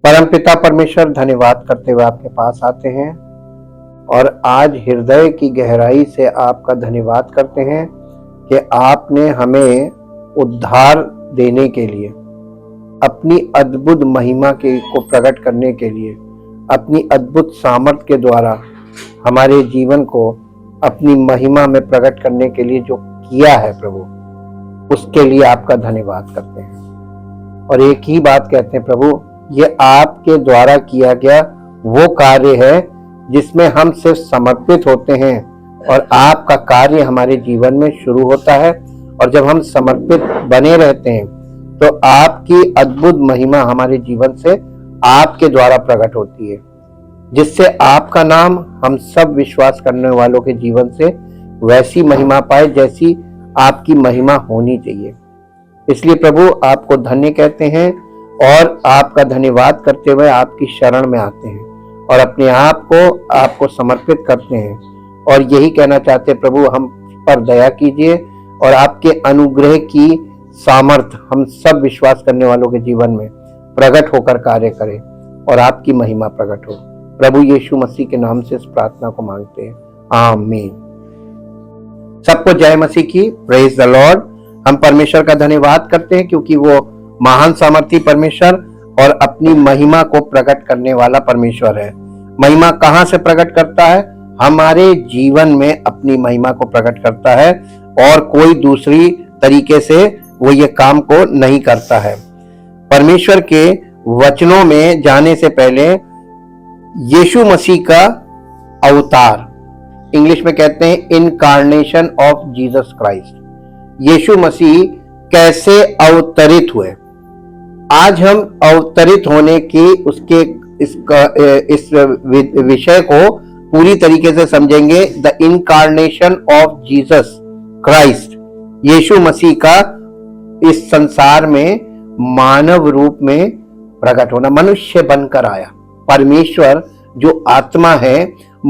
परमपिता परमेश्वर, धन्यवाद करते हुए आपके पास आते हैं और आज हृदय की गहराई से आपका धन्यवाद करते हैं कि आपने हमें उद्धार देने के लिए, अपनी अद्भुत महिमा को प्रकट करने के लिए, अपनी अद्भुत सामर्थ के द्वारा हमारे जीवन को अपनी महिमा में प्रकट करने के लिए जो किया है प्रभु, उसके लिए आपका धन्यवाद करते हैं। और एक ही बात कहते हैं प्रभु, ये आपके द्वारा किया गया वो कार्य है जिसमें हम सिर्फ समर्पित होते हैं और आपका कार्य हमारे जीवन में शुरू होता है। और जब हम समर्पित बने रहते हैं तो आपकी अद्भुत महिमा हमारे जीवन से आपके द्वारा प्रकट होती है, जिससे आपका नाम हम सब विश्वास करने वालों के जीवन से वैसी महिमा पाए जैसी आपकी महिमा होनी चाहिए। इसलिए प्रभु आपको धन्य कहते हैं और आपका धन्यवाद करते हुए आपकी शरण में आते हैं और अपने आप को आपको समर्पित करते हैं और यही कहना चाहते हैं प्रभु, हम पर दया कीजिए और आपके अनुग्रह की सामर्थ हम सब विश्वास करने वालों के जीवन में प्रकट होकर कार्य करें और आपकी महिमा प्रकट हो। प्रभु यीशु मसीह के नाम से इस प्रार्थना को मांगते हैं, आमीन। सबको जय मसीह की, प्रेज द लॉर्ड। हम परमेश्वर का धन्यवाद करते हैं क्योंकि वो महान सामर्थी परमेश्वर और अपनी महिमा को प्रकट करने वाला परमेश्वर है। महिमा कहां से प्रकट करता है? हमारे जीवन में अपनी महिमा को प्रकट करता है और कोई दूसरी तरीके से वो ये काम को नहीं करता है। परमेश्वर के वचनों में जाने से पहले यीशु मसीह का अवतार, इंग्लिश में कहते हैं इनकार्नेशन ऑफ जीसस क्राइस्ट, यीशु मसीह कैसे अवतरित हुए। आज हम अवतरित होने की इस विषय को पूरी तरीके से समझेंगे। The incarnation of Jesus Christ, यीशु मसीह का इस संसार में मानव रूप में प्रकट होना, मनुष्य बनकर आया। परमेश्वर जो आत्मा है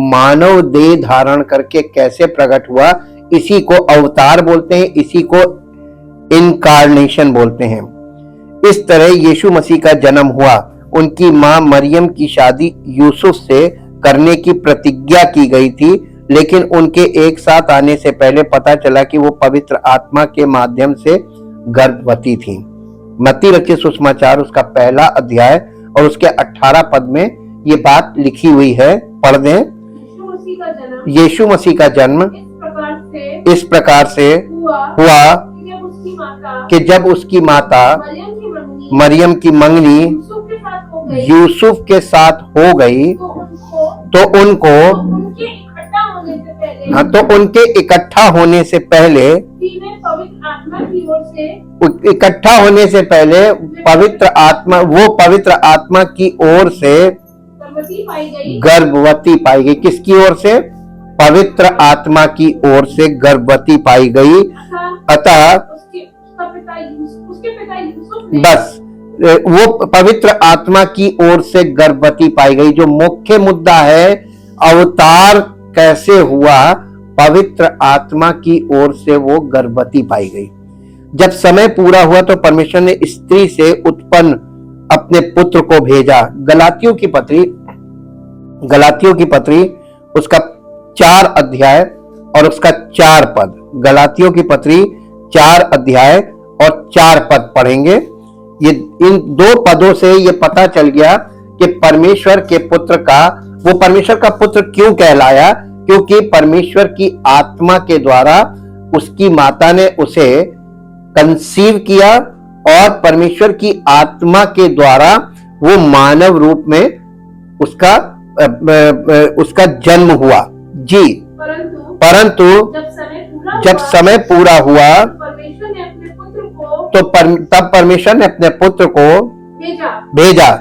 मानव देह धारण करके कैसे प्रकट हुआ, इसी को अवतार बोलते हैं, इसी को इनकार्नेशन बोलते हैं। इस तरह यीशु मसीह का जन्म हुआ। उनकी मां मरियम की शादी यूसुफ से करने की प्रतिज्ञा की गई थी, लेकिन उनके एक साथ आने से पहले पता चला कि वो पवित्र आत्मा के माध्यम से गर्भवती थी। मत्ती रचित सुसमाचार उसका 1 अध्याय और उसके 18 पद में ये बात लिखी हुई है, पढ़ दें। यीशु मसीह का जन्म इस प्रकार से हुआ कि जब उसकी माता मरियम की मंगनी यूसुफ के साथ हो गई तो उनके इकट्ठा होने से पहले पवित्र आत्मा की ओर से गर्भवती पाई गई। किसकी ओर से? पवित्र आत्मा की ओर से गर्भवती पाई गई। अतः बस वो पवित्र आत्मा की ओर से गर्भवती पाई गई। जो मुख्य मुद्दा है, अवतार कैसे हुआ, पवित्र आत्मा की ओर से वो गर्भवती पाई गई। जब समय पूरा हुआ तो परमेश्वर ने स्त्री से उत्पन्न अपने पुत्र को भेजा। गलातियों की पत्री उसका 4 अध्याय और उसका 4 पद, गलातियों की पत्री 4 अध्याय और 4 पद पढ़ेंगे। ये इन 2 पदों से ये पता चल गया कि परमेश्वर के पुत्र का, वो परमेश्वर का पुत्र क्यों कहलाया, क्योंकि परमेश्वर की आत्मा के द्वारा उसकी माता ने उसे कंसीव किया और परमेश्वर की आत्मा के द्वारा वो मानव रूप में उसका जन्म हुआ जी। परंतु जब समय पूरा हुआ तो तब परमेश्वर ने अपने पुत्र को भेजा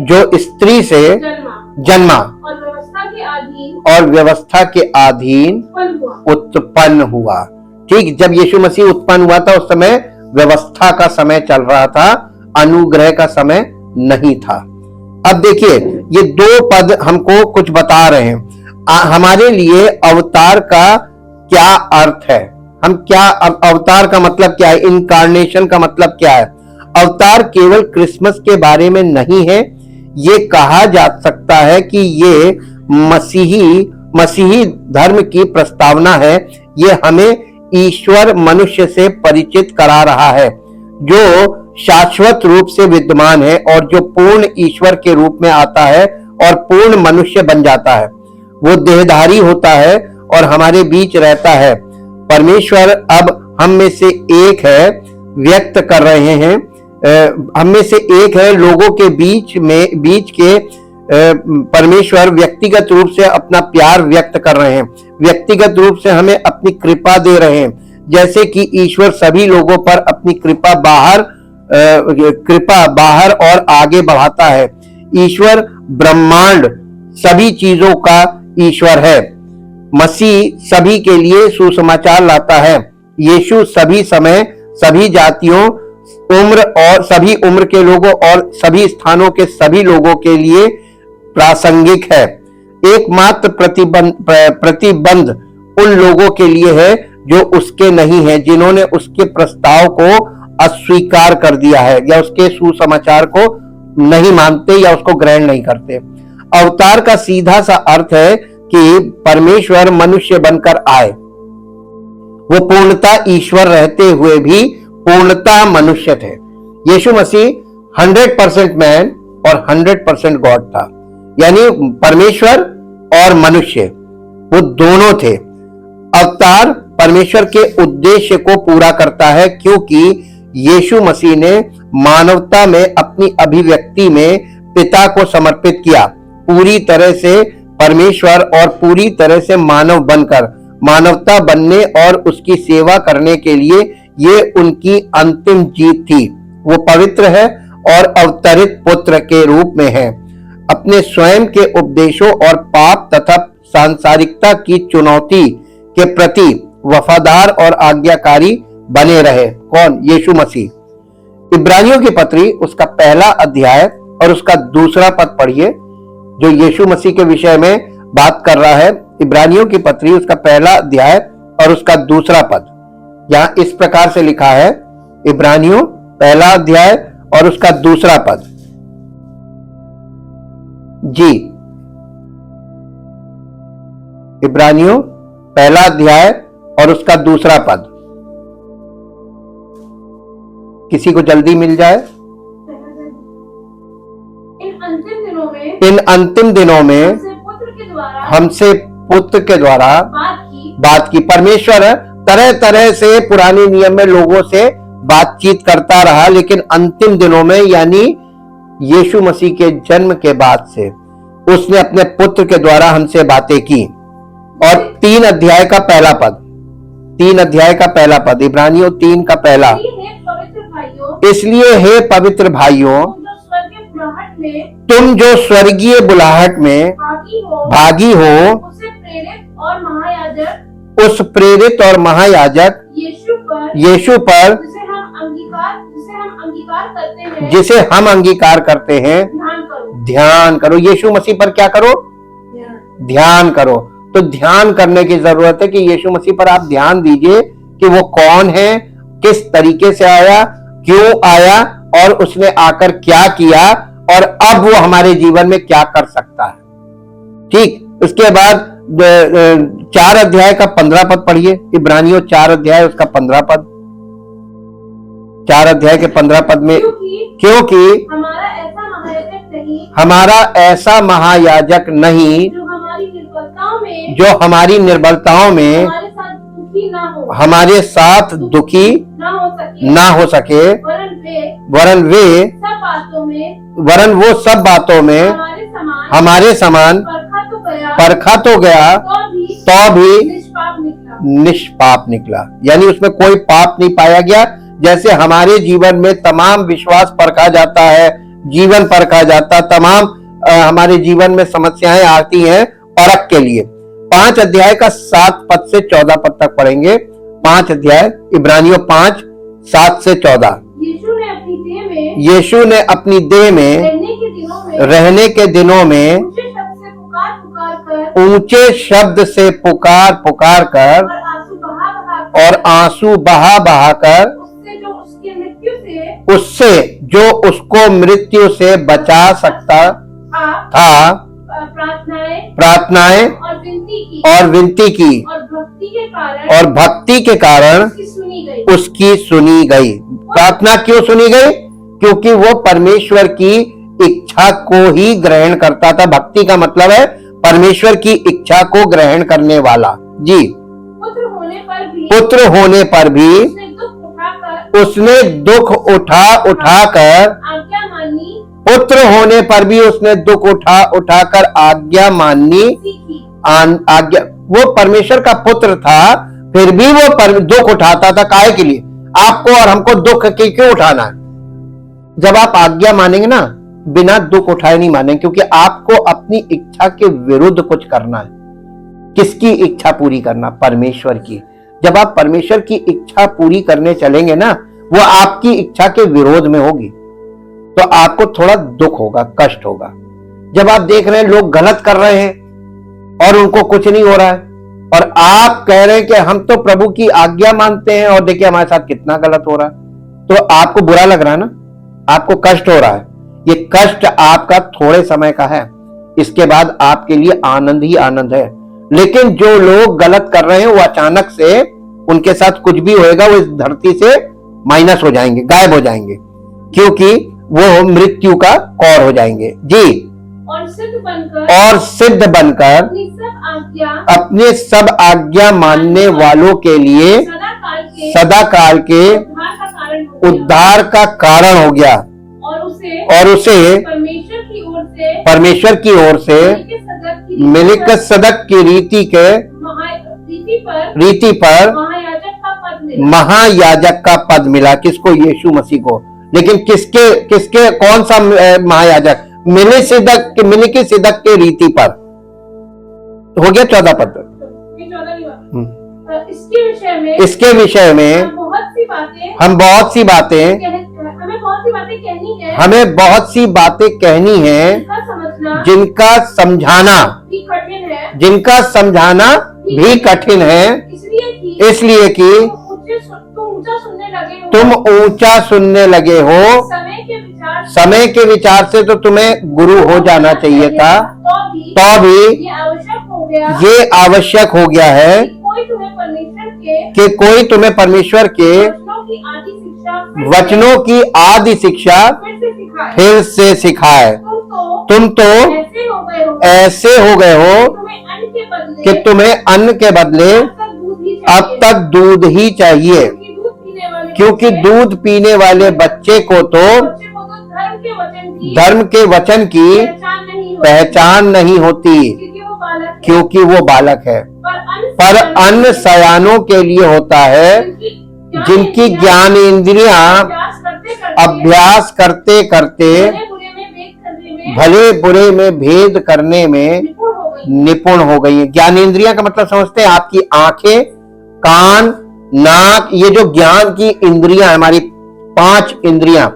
जो स्त्री से जन्मा और व्यवस्था के अधीन उत्पन्न हुआ। ठीक, जब यीशु मसीह उत्पन्न हुआ था उस समय व्यवस्था का समय चल रहा था, अनुग्रह का समय नहीं था। अब देखिए ये 2 पद हमको कुछ बता रहे हैं। हमारे लिए अवतार का क्या अर्थ है, हम क्या, अवतार का मतलब क्या है, इनकार्नेशन का मतलब क्या है। अवतार केवल क्रिसमस के बारे में नहीं है। ये कहा जा सकता है कि ये मसीही धर्म की प्रस्तावना है। ये हमें ईश्वर मनुष्य से परिचित करा रहा है, जो शाश्वत रूप से विद्यमान है और जो पूर्ण ईश्वर के रूप में आता है और पूर्ण मनुष्य बन जाता है। वो देहधारी होता है और हमारे बीच रहता है। परमेश्वर अब हम में से एक है, व्यक्त कर रहे हैं, हम में से एक है, लोगों के बीच के परमेश्वर व्यक्तिगत रूप से अपना प्यार व्यक्त कर रहे हैं, व्यक्तिगत रूप से हमें अपनी कृपा दे रहे हैं। जैसे कि ईश्वर सभी लोगों पर अपनी कृपा बाहर और आगे बढ़ाता है। ईश्वर ब्रह्मांड सभी चीजों का ईश्वर है। मसीह सभी के लिए सुसमाचार लाता है। यीशु सभी समय, सभी जातियों, उम्र और सभी उम्र के लोगों और सभी स्थानों के सभी लोगों के लिए प्रासंगिक है। एकमात्र प्रतिबंध उन लोगों के लिए है जो उसके नहीं है, जिन्होंने उसके प्रस्ताव को अस्वीकार कर दिया है या उसके सुसमाचार को नहीं मानते या उसको ग्रहण नहीं करते। अवतार का सीधा सा अर्थ है कि परमेश्वर मनुष्य बनकर आए। वो पूर्णता ईश्वर रहते हुए भी पूर्णता मनुष्य थे। यीशु मसीह 100% मैन और 100% गॉड था, यानी परमेश्वर और मनुष्य वो दोनों थे। अवतार परमेश्वर के उद्देश्य को पूरा करता है, क्योंकि यीशु मसीह ने मानवता में अपनी अभिव्यक्ति में पिता को समर्पित किया। पूरी तरह से परमेश्वर और पूरी तरह से मानव बनकर मानवता बनने और उसकी सेवा करने के लिए ये उनकी अंतिम जीत थी। वो पवित्र है और अवतरित पुत्र के रूप में है। अपने स्वयं के उपदेशों और पाप तथा सांसारिकता की चुनौती के प्रति वफादार और आज्ञाकारी बने रहे। कौन? यीशु मसीह। इब्रानियों की पत्री उसका पहला अध्याय और उसका दूसरा पद पढ़िए, जो यीशु मसीह के विषय में बात कर रहा है। इब्रानियों की पत्री उसका पहला अध्याय और उसका दूसरा पद यहां इस प्रकार से लिखा है। इब्रानियों पहला अध्याय और उसका दूसरा पद। जी, इब्रानियों पहला अध्याय और उसका दूसरा पद। किसी को जल्दी मिल जाए। इन अंतिम दिनों में हमसे पुत्र के द्वारा बात की। परमेश्वर तरह तरह से पुराने नियम में लोगों से बातचीत करता रहा, लेकिन अंतिम दिनों में यानी यीशु मसीह के जन्म के बाद से उसने अपने पुत्र के द्वारा हमसे बातें की। और 3 अध्याय का पहला पद, 3 अध्याय का पहला पद, इब्रानियों 3 का पहला। इसलिए हे पवित्र भाइयों, तुम जो स्वर्गीय बुलाहट में भागी हो, उस प्रेरित और महायाजक यीशु पर जिसे हम अंगीकार करते हैं ध्यान करो। यीशु मसीह पर क्या करो? ध्यान करो। तो ध्यान करने की जरूरत है कि यीशु मसीह पर आप ध्यान दीजिए कि वो कौन है, किस तरीके से आया, क्यों आया और उसने आकर क्या किया और अब वो हमारे जीवन में क्या कर सकता है। ठीक, उसके बाद 4 अध्याय का 15 पद पढ़िए। इब्रानियों 4 अध्याय उसका 15 पद। 4 अध्याय के 15 पद में, क्योंकि हमारा ऐसा महायाजक नहीं जो हमारी निर्बलताओं में हमारे साथ दुखी ना हो सके, वरन वो सब बातों में हमारे समान परखा तो गया तो भी निष्पाप निकला। यानी उसमें कोई पाप नहीं पाया गया। जैसे हमारे जीवन में तमाम विश्वास परखा जाता है, जीवन परखा जाता, तमाम हमारे जीवन में समस्याएं आती हैं परख के लिए। 5 अध्याय का 7 पद से 14 पद तक पढ़ेंगे। 5 अध्याय इब्रानियों 5 7 से 14। यीशु ने अपनी देह में रहने के दिनों में ऊंचे शब्द से पुकार पुकार कर और आंसू बहा बहा कर उससे जो उसको मृत्यु से बचा सकता था प्रार्थनाएं और विनती की और भक्ति के कारण उसकी सुनी गई। प्रार्थना क्यों सुनी गई? क्योंकि वो परमेश्वर की इच्छा को ही ग्रहण करता था। भक्ति का मतलब है परमेश्वर की इच्छा को ग्रहण करने वाला। जी, पुत्र होने पर भी उसने दुख उठाकर पुत्र होने पर भी उसने दुख उठाकर आज्ञा माननी आज्ञा। वो परमेश्वर का पुत्र था, फिर भी वो दुख उठाता था। काहे के लिए? आपको और हमको दुख के क्यों उठाना है? जब आप आज्ञा मानेंगे ना, बिना दुख उठाए नहीं मानेंगे, क्योंकि आपको अपनी इच्छा के विरुद्ध कुछ करना है। किसकी इच्छा पूरी करना? परमेश्वर की। जब आप परमेश्वर की इच्छा पूरी करने चलेंगे ना, वो आपकी इच्छा के विरोध में होगी, तो आपको थोड़ा दुख होगा, कष्ट होगा। जब आप देख रहे हैं लोग गलत कर रहे हैं और उनको कुछ नहीं हो रहा है, और आप कह रहे हैं कि हम तो प्रभु की आज्ञा मानते हैं और देखिए हमारे साथ कितना गलत हो रहा है, तो आपको बुरा लग रहा है ना, आपको कष्ट हो रहा है। ये कष्ट आपका थोड़े समय का है, इसके बाद आपके लिए आनंद ही आनंद है। लेकिन जो लोग गलत कर रहे हैं वो अचानक से उनके साथ कुछ भी होएगा, वो इस धरती से माइनस हो जाएंगे, गायब हो जाएंगे, क्योंकि वो मृत्यु का कौर हो जाएंगे। जी, और सिद्ध बनकर अपने सब आज्ञा मानने वालों के लिए सदा काल के उद्धार का कारण हो गया, और उसे परमेश्वर की ओर से मेलिकिसदक की रीति पर महायाजक का पद मिला। किसको? यीशु मसीह को। लेकिन किसके कौन सा महायाजक? मेलिकिसदक के रीति पर। हो गया 14 पद। इसके विषय में हम बहुत सी बातें हमें बहुत सी बातें कहनी है, जिनका समझाना भी कठिन है, इसलिए कि तुम ऊंचा सुनने लगे हो। समय के विचार से तो तुम्हें गुरु हो जाना चाहिए था, तो भी ये आवश्यक हो गया है कि कोई तुम्हें परमेश्वर के वचनों की आदि शिक्षा फिर से सिखाए। तुम तो ऐसे हो गए हो कि तुम्हें अन्न के बदले अब तक दूध ही चाहिए, क्योंकि दूध पीने वाले बच्चे को तो धर्म के वचन की पहचान नहीं होती, क्योंकि वो बालक है। पर अन्न सयानों के लिए होता है, जिनकी ज्ञान इंद्रियां अभ्यास करते करते भले बुरे में भेद करने में निपुण हो गई है। ज्ञान इंद्रियां का मतलब समझते हैं? आपकी आंखें, कान, नाक, ये जो ज्ञान की इंद्रियां, हमारी 5 इंद्रियां,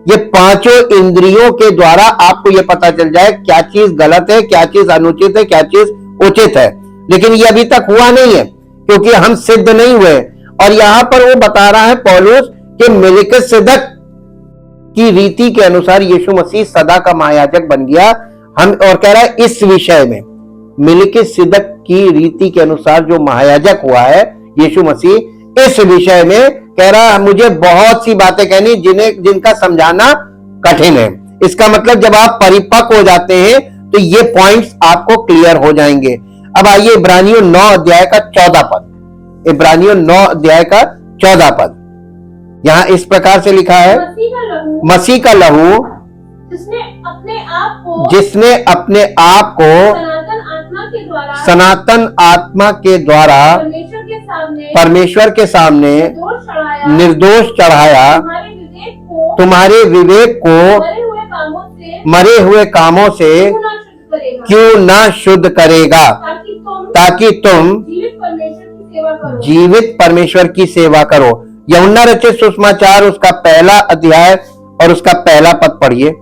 ये पांचों इंद्रियों के द्वारा आपको ये पता चल जाए क्या चीज गलत है, क्या चीज अनुचित है, क्या चीज उचित है। लेकिन ये अभी तक हुआ नहीं है, क्योंकि हम सिद्ध नहीं हुए। और यहां पर वो बता रहा है पौलुस कि मेलिकिसदक की रीति के अनुसार यीशु मसीह सदा का महायाजक बन गया। हम और कह रहा है इस विषय में मेलिकिसदक की रीति के अनुसार जो महायाजक हुआ है यीशु मसीह, इस विषय में कह रहा है मुझे बहुत सी बातें कहनी जिनका समझाना कठिन है। इसका मतलब जब आप परिपक्व हो जाते हैं तो ये पॉइंट्स आपको क्लियर हो जाएंगे। अब आइए इब्रानियों 9 अध्याय का 14 पद। इब्रानियों 9 अध्याय का 14 पद यहां इस प्रकार से लिखा है, मसीह का लहू जिसने अपने आप को सनातन आत्मा के द्वारा परमेश्वर के सामने निर्दोष चढ़ाया, तुम्हारे विवेक को मरे हुए कामों से क्यों ना शुद्ध करेगा, ताकि तुम जीवित परमेश्वर की सेवा करो। यूहन्ना रचित सुसमाचार उसका पहला अध्याय और उसका पहला पद पढ़िए।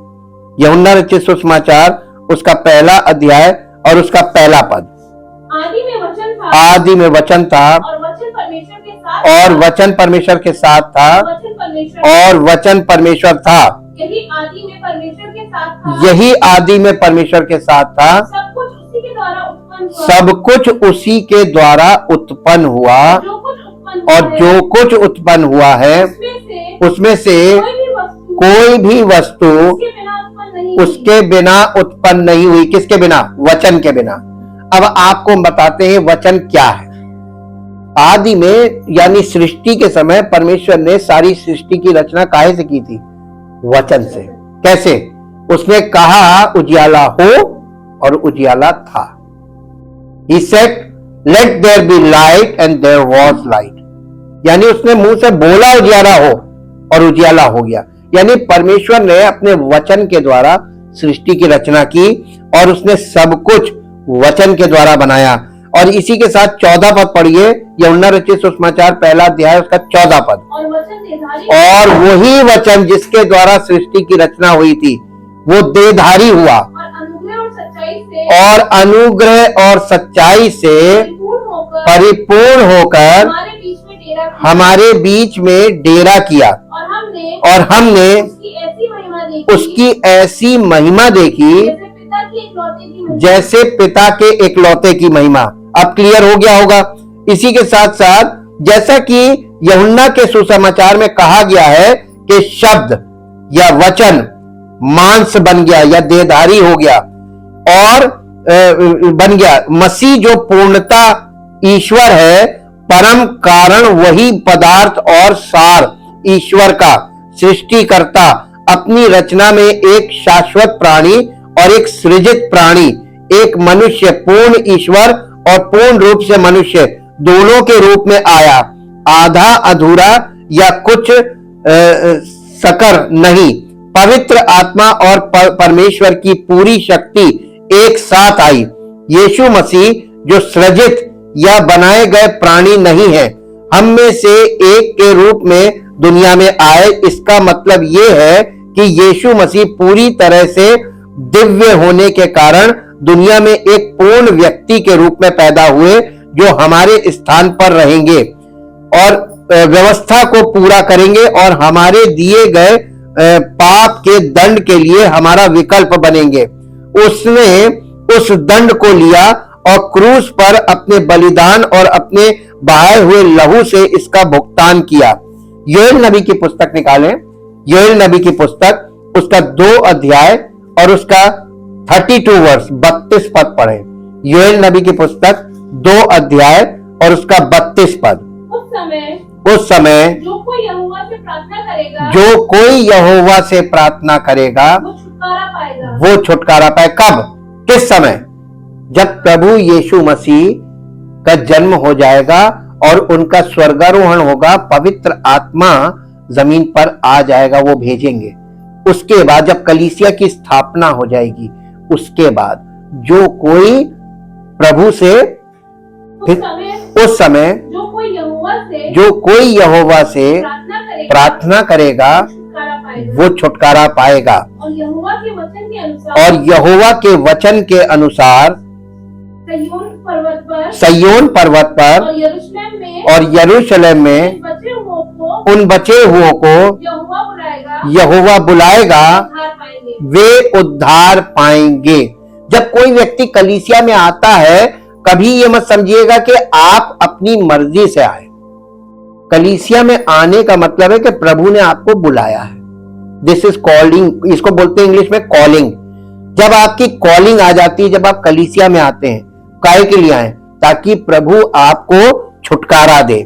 यूहन्ना रचित सुसमाचार उसका पहला अध्याय और उसका पहला पद। आदि में वचन था और वचन परमेश्वर के साथ था परमेश्वर और वचन परमेश्वर था। यही आदि में परमेश्वर के साथ था। यही आदि में परमेश्वर के साथ था। सब कुछ उसी के द्वारा उत्पन्न हुआ। सब कुछ उसी के द्वारा उत्पन्न हुआ। और जो कुछ उत्पन्न हुआ है उसमें से कोई भी वस्तु उसके बिना उत्पन्न नहीं हुई। किसके बिना? वचन के बिना। अब आपको हम बताते हैं वचन क्या है। आदि में यानी सृष्टि के समय परमेश्वर ने सारी सृष्टि की रचना काहे से की थी? वचन से। कैसे? उसने कहा उजियाला हो और उजियाला था। He said, let there be light and there was light. यानी उसने मुंह से बोला उजियाला हो और उजियाला हो गया। यानी परमेश्वर ने अपने वचन के द्वारा सृष्टि की रचना की और उसने सब कुछ वचन के द्वारा बनाया। और इसी के साथ 14 पद पढ़िए, यूहन्ना रचित सुसमाचार पहला अध्याय उसका 14 पद। और वही वचन जिसके द्वारा सृष्टि की रचना हुई थी वो देहधारी हुआ और अनुग्रह और सच्चाई से परिपूर्ण होकर हमारे बीच में डेरा किया। और हमने उसकी ऐसी महिमा देखी जैसे पिता के एकलौते की महिमा। अब क्लियर हो गया होगा। इसी के साथ साथ जैसा कि यूहन्ना के सुसमाचार में कहा गया है कि शब्द या वचन मांस बन गया या देहधारी हो गया और बन गया। मसीह जो पूर्णता ईश्वर है, परम कारण वही पदार्थ और सार ईश्वर का सृष्टिकर्ता अपनी रचना में एक शाश्वत प्राणी और एक सृजित प्राणी, एक मनुष्य, पूर्ण ईश्वर और पूर्ण रूप से मनुष्य दोनों के रूप में आया। आधा अधूरा या कुछ सकर नहीं। पवित्र आत्मा और परमेश्वर की पूरी शक्ति एक साथ आई। यीशु मसीह जो सृजित या बनाए गए प्राणी नहीं है, हम में से एक के रूप में दुनिया में आए। इसका मतलब यह है कि यीशु मसीह पूरी तरह से दिव्य होने के कारण दुनिया में एक पूर्ण व्यक्ति के रूप में पैदा हुए जो हमारे स्थान पर रहेंगे और व्यवस्था को पूरा करेंगे और हमारे दिए गए पाप के दंड के लिए हमारा विकल्प बनेंगे। उसने उस दंड को लिया और क्रूस पर अपने बलिदान और अपने बहाए हुए लहू से इसका भुगतान किया। योएल नबी की पुस्तक निकालें। योएल नबी की पुस्तक उसका 2 अध्याय और उसका 32 वर्ष 32 पद पढ़े। योएल नबी की पुस्तक 2 अध्याय और उसका 32 पद। उस समय जो कोई यहोवा से प्रार्थना करेगा, जो कोई यहोवा से प्रार्थना करेगा वो छुटकारा पाए। कब? किस समय? जब प्रभु यीशु मसीह का जन्म हो जाएगा और उनका स्वर्गारोहण होगा, पवित्र आत्मा जमीन पर आ जाएगा, वो भेजेंगे। उसके बाद जब कलीसिया की स्थापना हो जाएगी, उसके बाद जो कोई प्रभु से उस समय जो कोई यहोवा से प्रार्थना करेगा वो छुटकारा पाएगा। और यहोवा के वचन के अनुसार सयोन पर्वत पर और यरूशलेम में उन बचे हुओं को यहोवा बुलाएगा, वे उद्धार पाएंगे। जब कोई व्यक्ति कलीसिया में आता है, कभी ये मत समझिएगा कि आप अपनी मर्जी से आए। कलीसिया में आने का मतलब है कि प्रभु ने आपको बुलाया है। दिस इज कॉलिंग, इसको बोलते हैं इंग्लिश में कॉलिंग। जब आपकी कॉलिंग आ जाती है, जब आप कलीसिया में आते हैं, काहे के लिए आए? ताकि प्रभु आपको छुटकारा दे।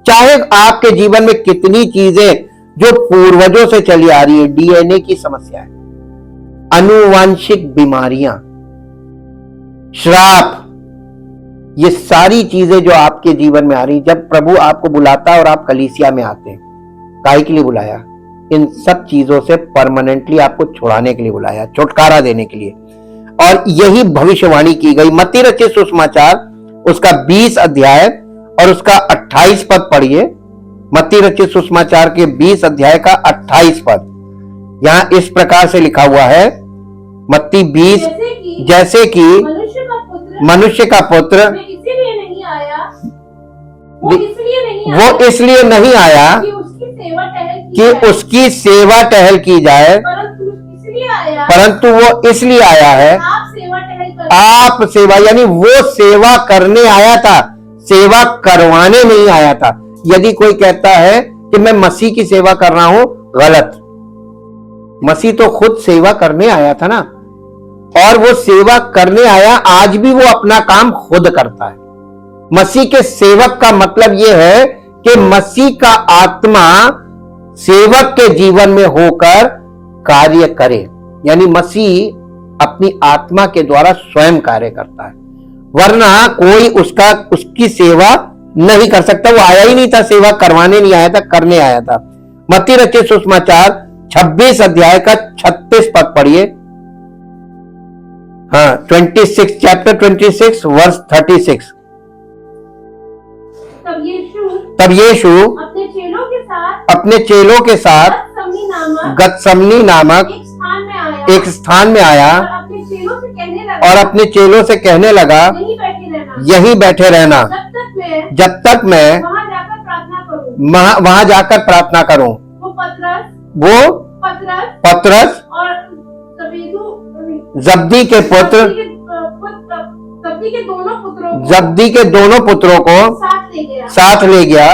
चाहे आपके जीवन में कितनी चीजें जो पूर्वजों से चली आ रही है, डीएनए की समस्या है, आनुवांशिक बीमारियां, श्राप, ये सारी चीजें जो आपके जीवन में आ रही, जब प्रभु आपको बुलाता है और आप कलीसिया में आते हैं, काहे के लिए बुलाया? इन सब चीजों से परमानेंटली आपको छुड़ाने के लिए बुलाया, छुटकारा देने के लिए। और यही भविष्यवाणी की गई। मत्ती रचित सुसमाचार उसका 20 अध्याय और उसका 28 पद पढ़िए। मत्ती रचित सुसमाचार के 20 अध्याय का 28 पद यहां इस प्रकार से लिखा हुआ है। मत्ती 20, जैसे कि मनुष्य का पुत्र वो इसलिए नहीं आया कि उसकी सेवा टहल की जाए, परंतु वो इसलिए आया है, आप सेवा टहल कर, आप सेवा यानी वो सेवा करने आया था, सेवा करवाने नहीं आया था। यदि कोई कहता है कि मैं मसीह की सेवा कर रहा हूं, गलत। मसीह तो खुद सेवा करने आया था ना, और वो सेवा करने आया, आज भी वो अपना काम खुद करता है। मसीह के सेवक का मतलब यह है कि मसीह का आत्मा सेवक के जीवन में होकर कार्य करे, यानी मसीह अपनी आत्मा के द्वारा स्वयं कार्य करता है, वरना कोई उसकी सेवा नहीं कर सकता। वो आया ही नहीं था, सेवा करवाने नहीं आया था, करने आया था। मत्ती रचित सुसमाचार 26 अध्याय का 36 पद पढ़िए। हाँ, 26 चैप्टर 26 वर्स 36। तब यीशु अपने चेलों के साथ गतसमनी नामक एक स्थान में आया और अपने चेलों से कहने लगा, यहीं बैठे रहना जब तक मैं वहां जाकर प्रार्थना करूं। वो पतरस और जब्दी के दोनों पुत्रों को साथ ले गया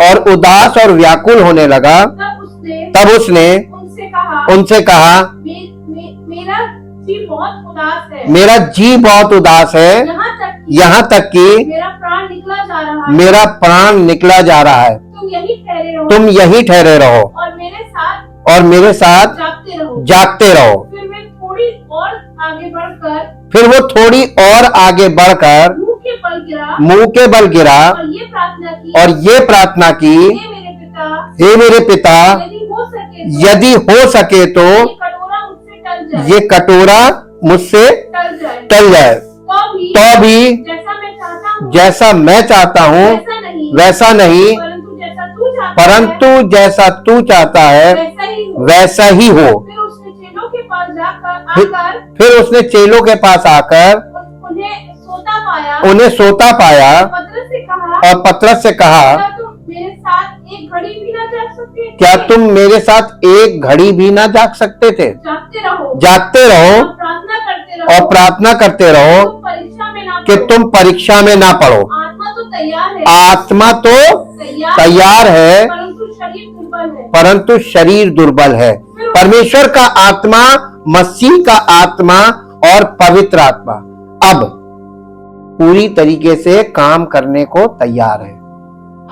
और उदास और व्याकुल होने लगा। तब उसने उनसे कहा, मेरा जी बहुत उदास है, यहाँ तक कि मेरा प्राण निकला जा रहा है। तुम यही ठहरे रहो और मेरे साथ जागते रहो। फिर वो थोड़ी और आगे बढ़कर मुंह के बल गिरा और ये प्रार्थना की, हे मेरे पिता, यदि हो सके तो ये कटोरा मुझसे टल जाए, तो भी जैसा मैं चाहता हूँ वैसा नहीं, परंतु जैसा तू चाहता है वैसा ही हो। फिर उसने चेलों के पास आकर उन्हें सोता पाया और पतरस से कहा, क्या तुम मेरे साथ एक घड़ी भी ना जाग सकते थे? जागते रहो और प्रार्थना करते रहो कि तुम परीक्षा में ना पड़ो। आत्मा तो तैयार है, परंतु शरीर दुर्बल है। परमेश्वर का आत्मा, मसीह का आत्मा और पवित्र आत्मा अब पूरी तरीके से काम करने को तैयार है।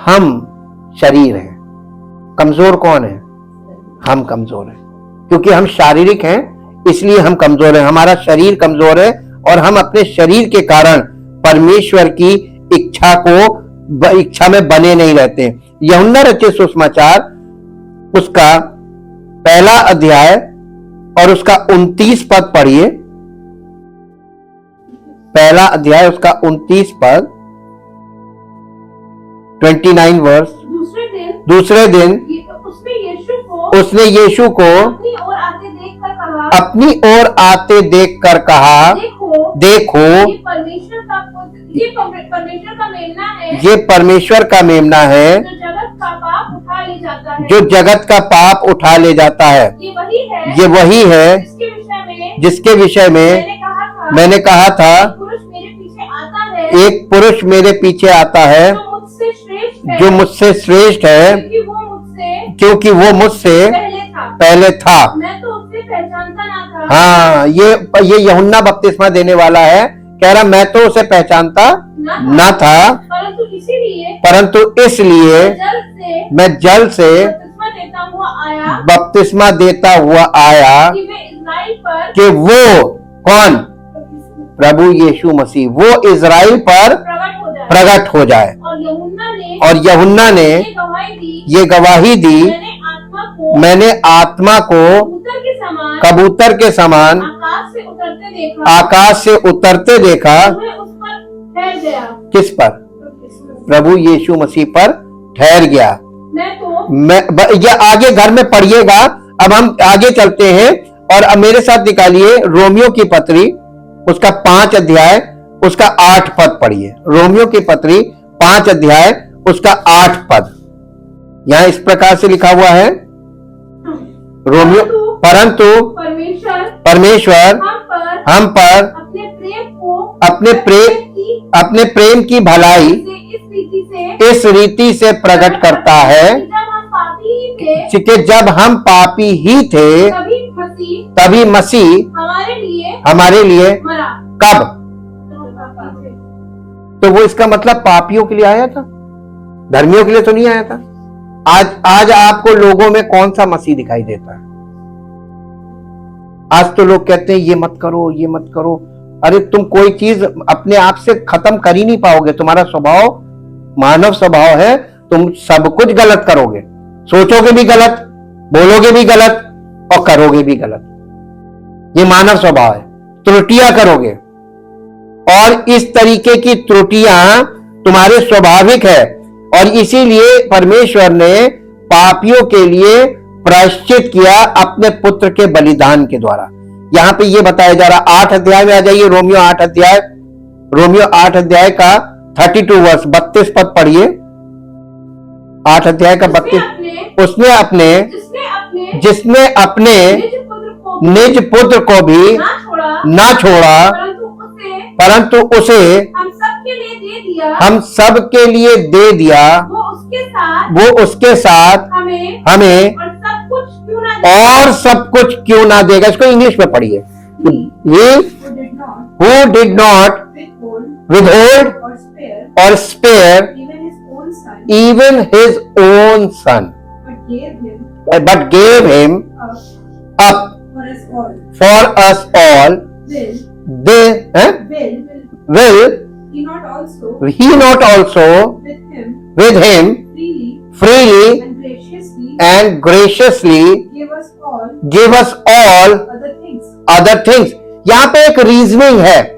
हम शरीर हैं। कमजोर कौन है? हम कमजोर हैं, क्योंकि हम शारीरिक हैं, इसलिए हम कमजोर हैं। हमारा शरीर कमजोर है और हम अपने शरीर के कारण परमेश्वर की इच्छा में बने नहीं रहते। यूहन्ना रचित सुसमाचार उसका 1 अध्याय और उसका 29 पद पढ़िए। 1 अध्याय उसका 29 पद, 29 वर्स। दूसरे दिन उसने यीशु को अपनी ओर आते देखकर कहा, देखो ये परमेश्वर का मेमना है जो जगत का पाप उठा ले जाता है। ये वही है जिसके विषय में मैंने कहा था, एक पुरुष मेरे पीछे आता है जो मुझसे श्रेष्ठ है, क्योंकि वो मुझसे पहले था। हाँ, ये यूहन्ना बपतिस्मा देने वाला है, कह रहा मैं तो उसे पहचानता न था, परंतु इसलिए मैं जल से बपतिस्मा देता हुआ आया कि वो कौन? प्रभु यीशु मसीह, वो इजराइल पर प्रकट हो जाए। और यूहन्ना ने ये गवाही दी, मैंने आत्मा को कबूतर के समान आकाश से उतरते देखा। किस पर? प्रभु यीशु मसीह पर ठहर गया। ये आगे घर में पढ़िएगा। अब हम आगे चलते हैं और अब मेरे साथ निकालिए रोमियो की पत्री उसका 5 अध्याय उसका 8 पद पढ़िए। रोमियो की पत्री 5 अध्याय उसका 8 पद। यहाँ इस प्रकार से लिखा हुआ है रोमियो, परंतु परमेश्वर हम पर अपने प्रेम की भलाई इस रीति से प्रकट करता है कि जब हम पापी ही थे तभी मसीह हमारे लिए कब, तो वो इसका मतलब पापियों के लिए आया था, धर्मियों के लिए तो नहीं आया था। आज आपको लोगों में कौन सा मसीह दिखाई देता है? आज तो लोग कहते हैं ये मत करो, ये मत करो। अरे तुम कोई चीज अपने आप से खत्म कर ही नहीं पाओगे। तुम्हारा स्वभाव मानव स्वभाव है, तुम सब कुछ गलत करोगे, सोचोगे भी गलत, बोलोगे भी गलत और करोगे भी गलत। ये मानव स्वभाव है, त्रुटियां करोगे और इस तरीके की त्रुटियां तुम्हारे स्वाभाविक है। और इसीलिए परमेश्वर ने पापियों के लिए प्रायश्चित किया अपने पुत्र के बलिदान के द्वारा। यहां पे ये बताया जा रहा, 8 अध्याय में आ जाइए, रोमियो 8 अध्याय का 32 वर्ष 32 पद पढ़िए। 8 अध्याय का 32। जिसने अपने निज पुत्र को भी ना छोड़ा परंतु उसे हम सब के लिए दे दिया, वो उसके साथ हमें और सब कुछ क्यों ना देगा। इसको इंग्लिश में पढ़िए। Who did not withhold or spare even his own son, but gave him up for us all, will he not also with him freely and graciously give us all other things। यहाँ पे एक reasoning है।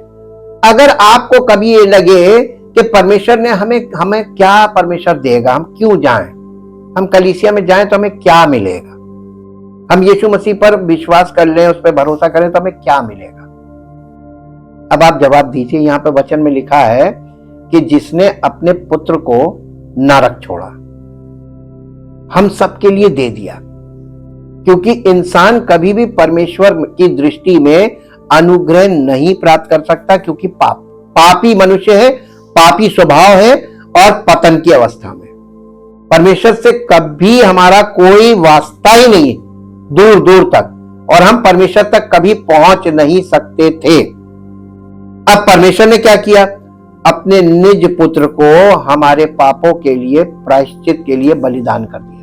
अगर आपको कभी ये लगे कि परमेश्वर ने हमें क्या परमेश्वर देगा, हम क्यों जाएं, हम कलीसिया में जाएं तो हमें क्या मिलेगा, हम यीशु मसीह पर विश्वास कर लें, उस पर भरोसा करें तो हमें क्या मिलेगा। अब आप जवाब दीजिए। यहाँ पे वचन में लिखा है कि जिसने अपने पुत्र को नरक छोड़ा, हम सबके लिए दे दिया, क्योंकि इंसान कभी भी परमेश्वर की दृष्टि में अनुग्रह नहीं प्राप्त कर सकता, क्योंकि पापी मनुष्य है, पापी स्वभाव है और पतन की अवस्था में। परमेश्वर से कभी हमारा कोई वास्ता ही नहीं, दूर दूर तक, और हम परमेश्वर तक कभी पहुंच नहीं सकते थे। अब परमेश्वर ने क्या किया? अपने निज पुत्र को हमारे पापों के लिए, प्रायश्चित के लिए बलिदान कर दिया।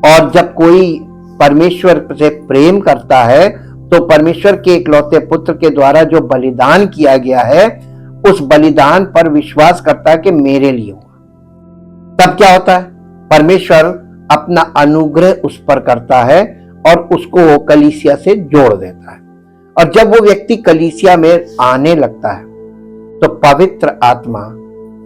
और जब कोई परमेश्वर से प्रेम करता है तो परमेश्वर के इकलौते पुत्र के द्वारा जो बलिदान किया गया है, उस बलिदान पर विश्वास करता है कि मेरे लिए हुआ। तब क्या होता है? परमेश्वर अपना अनुग्रह उस पर करता है और उसको कलीसिया से जोड़ देता है। और जब वो व्यक्ति कलीसिया में आने लगता है तो पवित्र आत्मा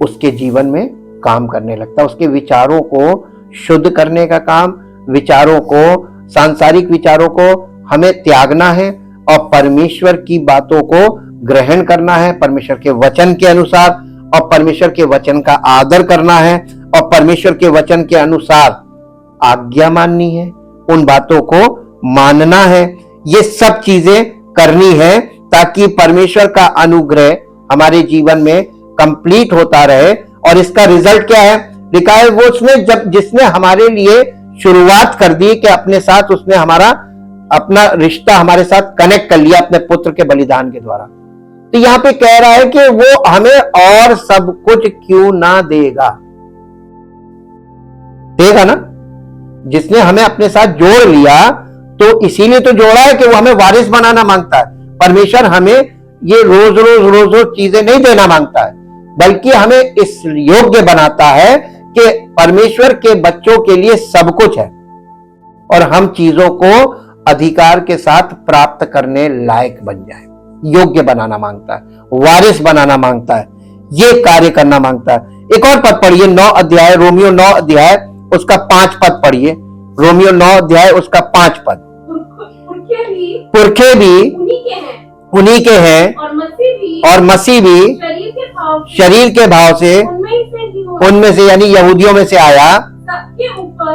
उसके जीवन में काम करने लगता है। उसके विचारों को शुद्ध करने का काम, विचारों को, सांसारिक विचारों को हमें त्यागना है और परमेश्वर की बातों को ग्रहण करना है, परमेश्वर के वचन के अनुसार, और परमेश्वर के वचन का आदर करना है और परमेश्वर के वचन के अनुसार आज्ञा माननी है, उन बातों को मानना है। ये सब चीजें करनी है ताकि परमेश्वर का अनुग्रह हमारे जीवन में कंप्लीट होता रहे। और इसका रिजल्ट क्या है? लिखा है वो जिसने हमारे लिए शुरुआत कर दी कि अपने साथ उसने अपना रिश्ता हमारे साथ कनेक्ट कर लिया अपने पुत्र के बलिदान के द्वारा। तो यहां पे कह रहा है कि वो हमें और सब कुछ क्यों ना देगा ना। जिसने हमें अपने साथ जोड़ लिया तो इसीलिए तो जोड़ा है कि वो हमें वारिस बनाना मांगता है। परमेश्वर हमें ये रोज रोज चीजें नहीं देना मांगता है, बल्कि हमें इस योग्य बनाता है कि परमेश्वर के बच्चों के लिए सब कुछ है और हम चीजों को अधिकार के साथ प्राप्त करने लायक बन जाए। योग्य बनाना मांगता है, वारिस बनाना मांगता है, ये कार्य करना मांगता है। एक और पद पढ़िए, 9 अध्याय, रोमियो 9 अध्याय उसका 5 पद पढ़िए। रोमियो 9 अध्याय उसका 5 पद। पुरखे भी उन्हीं के हैं और मसीह भी शरीर के भाव से उनमें से यानी यहूदियों में से आया,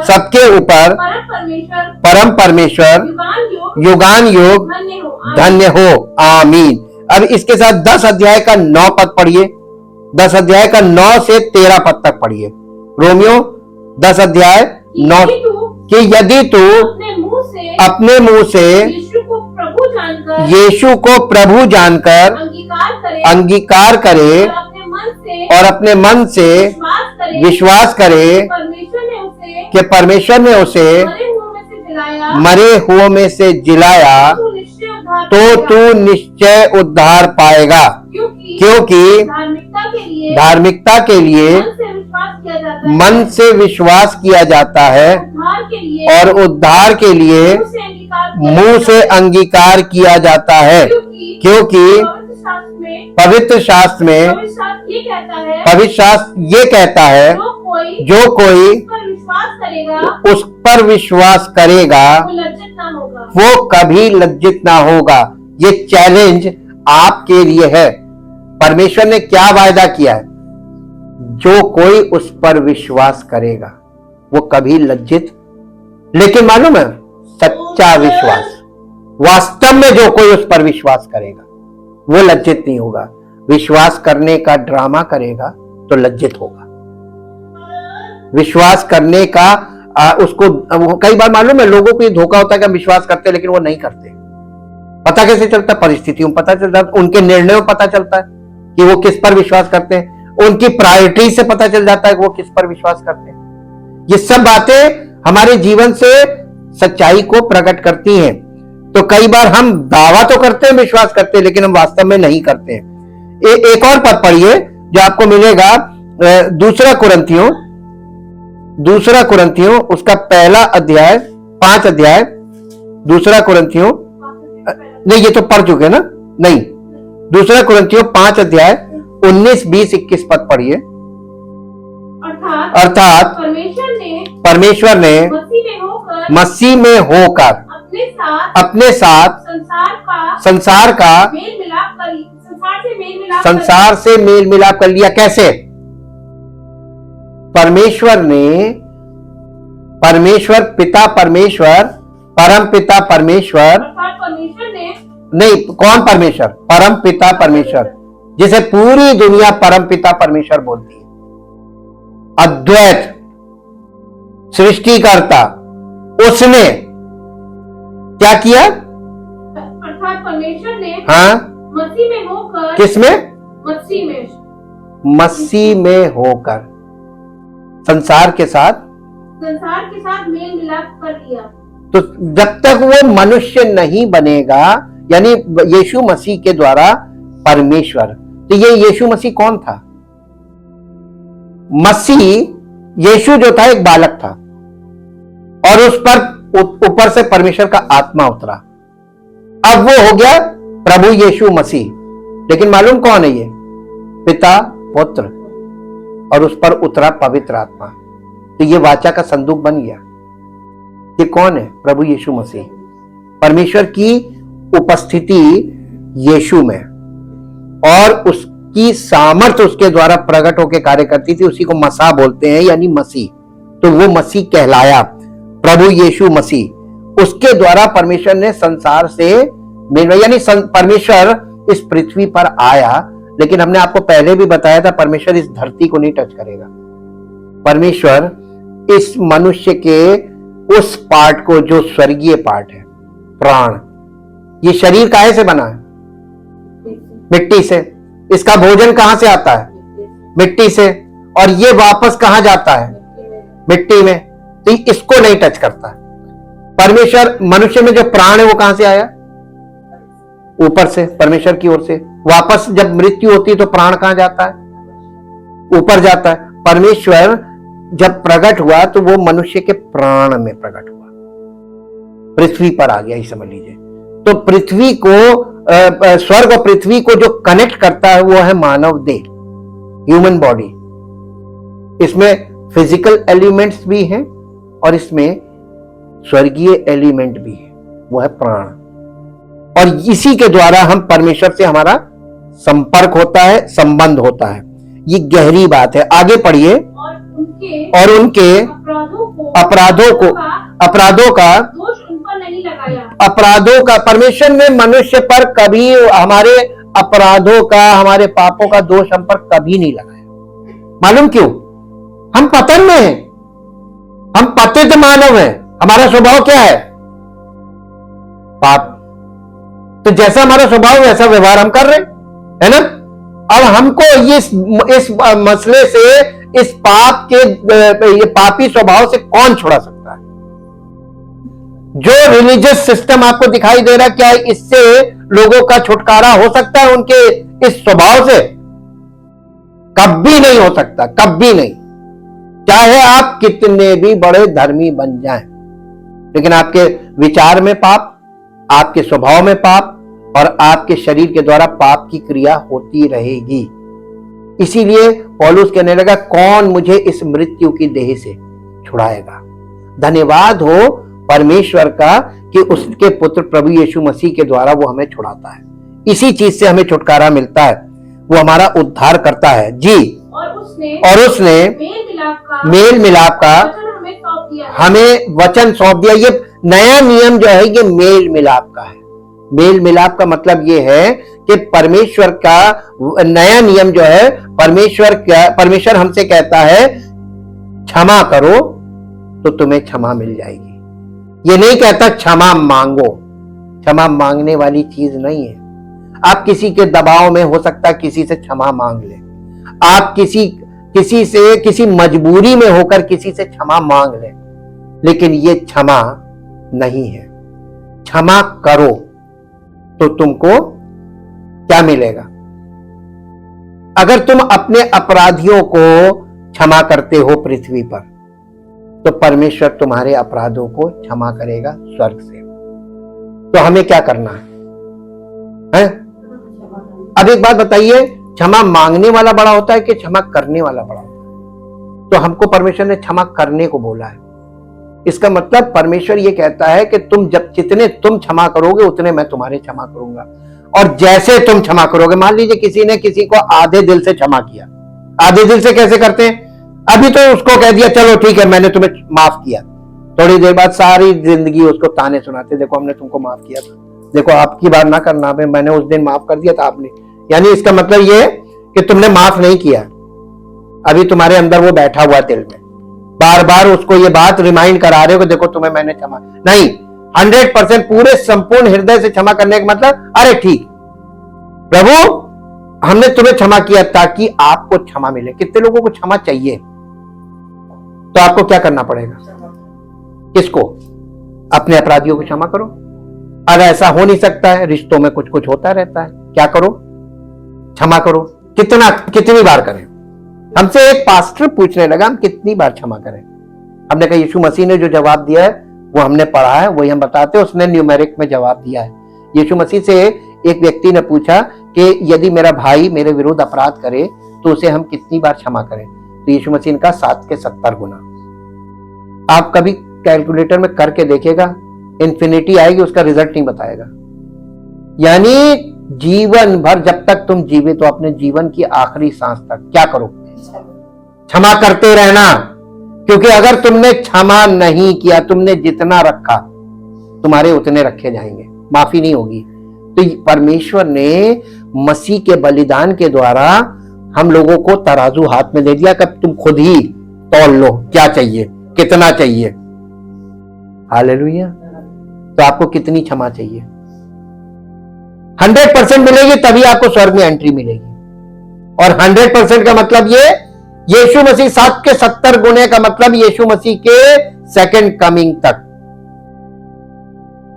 सबके ऊपर परम परमेश्वर युगान युग धन्य हो, आमीन। अब इसके साथ 10 अध्याय का 9 पद पढ़िए, 10 अध्याय का 9 से 13 पद तक पढ़िए। रोमियो 10 अध्याय 9 कि यदि तू अपने मुंह से यीशु को प्रभु जानकर अंगीकार करे और अपने मन से विश्वास करे कि परमेश्वर ने उसे मरे हुओं में से जिलाया, तो तू निश्चय उद्धार पाएगा, क्योंकि धार्मिकता के लिए मन से विश्वास किया जाता है और उद्धार के लिए मुंह से अंगीकार किया जाता है। क्योंकि पवित्र शास्त्र में पवित्र शास्त्र ये कहता है, जो कोई उस पर विश्वास करेगा वो कभी लज्जित ना होगा। ये चैलेंज आपके लिए है। परमेश्वर ने क्या वायदा किया है? जो कोई उस पर विश्वास करेगा वो कभी लज्जित, लेकिन मालूम है सच्चा विश्वास, वास्तव में जो कोई उस पर विश्वास करेगा वो लज्जित नहीं होगा। विश्वास करने का ड्रामा करेगा तो लज्जित होगा। विश्वास करने का उसको कई बार मालूम है लोगों को ये धोखा होता है कि हम विश्वास करते हैं लेकिन वो नहीं करते। पता कैसे चलता है? परिस्थितियों में पता चलता है, उनके निर्णयों में पता चलता है कि वो किस पर विश्वास करते हैं, उनकी प्रायोरिटी से पता चल जाता है कि वो किस पर विश्वास करते हैं। ये सब बातें हमारे जीवन से सच्चाई को प्रकट करती हैं। तो कई बार हम दावा तो करते हैं विश्वास करते हैं लेकिन हम वास्तव में नहीं करते हैं। एक और पद पढ़िए जो आपको मिलेगा, दूसरा कुरिन्थियों उसका पहला अध्याय 5 अध्याय, दूसरा कुरिन्थियों नहीं, ये तो पढ़ चुके ना, नहीं, दूसरा कुरिन्थियों 5 अध्याय 19, 20, 21 पद पढ़िए। अर्थात परमेश्वर ने मसीह में होकर अपने साथ संसार से मेल मिलाप कर लिया। कैसे? परमेश्वर पिता परमेश्वर, परम पिता परमेश्वर नहीं, कौन परमेश्वर? परम पिता परमेश्वर, जिसे पूरी दुनिया परम पिता परमेश्वर बोलती है। अद्वैत सृष्टिकर्ता, उसने क्या किया? अर्थात परमेश्वर ने मसीह में होकर, किसमें? मसीह में होकर संसार के साथ मेल मिलाप कर लिया। तो जब तक वो मनुष्य नहीं बनेगा, यानी यीशु मसीह के द्वारा परमेश्वर, तो ये यीशु मसीह कौन था? मसीह यीशु जो था एक बालक था और उस पर ऊपर से परमेश्वर का आत्मा उतरा। अब वो हो गया प्रभु यीशु मसीह। लेकिन मालूम कौन है ये? पिता पुत्र और उस पर उतरा पवित्र आत्मा। तो ये वाचा का संदूक बन गया। ये कौन है? प्रभु यीशु मसीह। परमेश्वर की उपस्थिति यीशु में और उसकी सामर्थ्य उसके द्वारा प्रकट होकर कार्य करती थी। उसी को मसीह बोलते हैं, यानी मसीह। तो वो मसीह कहलाया, प्रभु यीशु मसीह। उसके द्वारा परमेश्वर ने संसार से मिल, यानी परमेश्वर इस पृथ्वी पर आया। लेकिन हमने आपको पहले भी बताया था परमेश्वर इस धरती को नहीं टच करेगा। परमेश्वर इस मनुष्य के उस पार्ट को जो स्वर्गीय पार्ट है, प्राण, ये शरीर काहे से बना है? मिट्टी से। इसका भोजन कहां से आता है? मिट्टी से। और ये वापस कहां जाता है? मिट्टी में। तो इसको नहीं टच करता। परमेश्वर, मनुष्य में जो प्राण है वो कहां से आया? ऊपर से, परमेश्वर की ओर से। वापस जब मृत्यु होती है तो प्राण कहां जाता है? ऊपर जाता है। परमेश्वर जब प्रकट हुआ तो वो मनुष्य के प्राण में प्रकट हुआ, पृथ्वी पर आ गया, ये समझ लीजिए। तो पृथ्वी को, स्वर्ग और पृथ्वी को जो कनेक्ट करता है वो है मानव देह, ह्यूमन बॉडी। इसमें फिजिकल एलिमेंट्स भी हैं और इसमें स्वर्गीय एलिमेंट भी है, वो है प्राण। और इसी के द्वारा हम परमेश्वर से हमारा संपर्क होता है, संबंध होता है। ये गहरी बात है। आगे पढ़िए। उनके अपराधों का दोष उन पर नहीं लगाया। अपराधों का परमेश्वर ने मनुष्य पर कभी हमारे अपराधों का, हमारे पापों का दोष हम पर कभी नहीं लगाया। मालूम क्यों? हम पतन में हैं, हम पतित मानव हैं। हमारा स्वभाव क्या है? पाप। तो जैसा हमारा स्वभाव वैसा व्यवहार हम कर रहे हैं, है ना? अब हमको इस मसले से, इस पाप के, ये पापी स्वभाव से कौन छुड़ा सकता है? जो रिलीजियस सिस्टम आपको दिखाई दे रहा है, क्या इससे लोगों का छुटकारा हो सकता है उनके इस स्वभाव से? कभी नहीं हो सकता, कभी नहीं। चाहे आप कितने भी बड़े धर्मी बन जाएं, लेकिन आपके विचार में पाप, आपके स्वभाव में पाप और आपके शरीर के द्वारा पाप की क्रिया होती रहेगी। इसीलिए पौलुस कहने लगा, कौन मुझे इस मृत्यु की देह से छुड़ाएगा? धन्यवाद हो परमेश्वर का कि उसके पुत्र प्रभु यीशु मसीह के द्वारा वो हमें छुड़ाता है। इसी चीज से हमें छुटकारा मिलता है, वो हमारा उद्धार करता है जी। और उसने मेल मिलाप का हमें वचन सौंप दिया। ये नया नियम जो है ये मेल मिलाप का है। मेल मिलाप का मतलब ये है कि परमेश्वर का नया नियम जो है, परमेश्वर हमसे कहता है क्षमा करो तो तुम्हें क्षमा मिल जाएगी। ये नहीं कहता क्षमा मांगो। क्षमा मांगने वाली चीज नहीं है। आप किसी के दबाव में हो सकता है किसी से क्षमा मांग ले, आप किसी मजबूरी में होकर किसी से क्षमा मांग ले, लेकिन ये क्षमा नहीं है। क्षमा करो तो तुमको क्या मिलेगा? अगर तुम अपने अपराधियों को क्षमा करते हो पृथ्वी पर, तो परमेश्वर तुम्हारे अपराधों को क्षमा करेगा स्वर्ग से। तो हमें क्या करना है? अब एक बात बताइए, क्षमा मांगने वाला बड़ा होता है कि क्षमा करने वाला बड़ा होता है? तो हमको परमेश्वर ने क्षमा करने को बोला है। इसका मतलब परमेश्वर ये कहता है कि जितने तुम क्षमा करोगे उतने मैं तुम्हारे क्षमा करूंगा। और जैसे तुम क्षमा करोगे, मान लीजिए किसी ने किसी को आधे दिल से क्षमा किया। आधे दिल से कैसे करते हैं? अभी तो उसको कह दिया चलो ठीक है मैंने तुम्हें माफ किया, थोड़ी देर बाद सारी जिंदगी उसको ताने सुनाते, देखो हमने तुमको माफ किया था, देखो आपकी बात ना करना, मैंने उस दिन माफ कर दिया था आपने। यानी इसका मतलब ये कि तुमने माफ नहीं किया, अभी तुम्हारे अंदर वो बैठा हुआ दिल में, बार बार उसको ये बात रिमाइंड करा रहे हो कि देखो तुम्हें मैंने क्षमा नहीं। 100% पूरे संपूर्ण हृदय से क्षमा करने का मतलब, अरे ठीक प्रभु हमने तुम्हें क्षमा किया ताकि आपको क्षमा मिले। कितने लोगों को क्षमा चाहिए? तो आपको क्या करना पड़ेगा? किसको? अपने अपराधियों को क्षमा करो। अगर ऐसा हो नहीं सकता है, रिश्तों में कुछ कुछ होता रहता है, क्या करो? क्षमा करो। कितनी बार करें? हमसे एक पास्टर पूछने लगा हम कितनी बार क्षमा करें? हमने कहा यीशु मसीह ने जो जवाब दिया है वो हमने पढ़ा है, वही हम बताते हैं। उसने न्यूमेरिक में जवाब दिया है। यीशु मसीह से एक व्यक्ति ने पूछा कि यदि मेरा भाई मेरे विरुद्ध अपराध करे तो उसे हम कितनी बार क्षमा करें? तो यीशु मसीह ने कहा 7 के 70 गुना। आप कभी कैलकुलेटर में करके देखिएगा, इंफिनिटी आएगी, उसका रिजल्ट नहीं बताएगा। यानी जीवन भर जब तक तुम जीवित हो, अपने जीवन की आखिरी सांस तक क्या करो? क्षमा करते रहना। क्योंकि अगर तुमने क्षमा नहीं किया, तुमने जितना रखा तुम्हारे उतने रखे जाएंगे, माफी नहीं होगी। तो परमेश्वर ने मसीह के बलिदान के द्वारा हम लोगों को तराजू हाथ में दे दिया कि तुम खुद ही तौल लो क्या चाहिए, कितना चाहिए। हालेलुया। तो आपको कितनी क्षमा चाहिए? 100% मिलेगी तभी आपको स्वर्ग में एंट्री मिलेगी। और 100% का मतलब ये यीशु मसीह 7 के 70 गुने का मतलब यीशु मसीह के सेकंड कमिंग तक।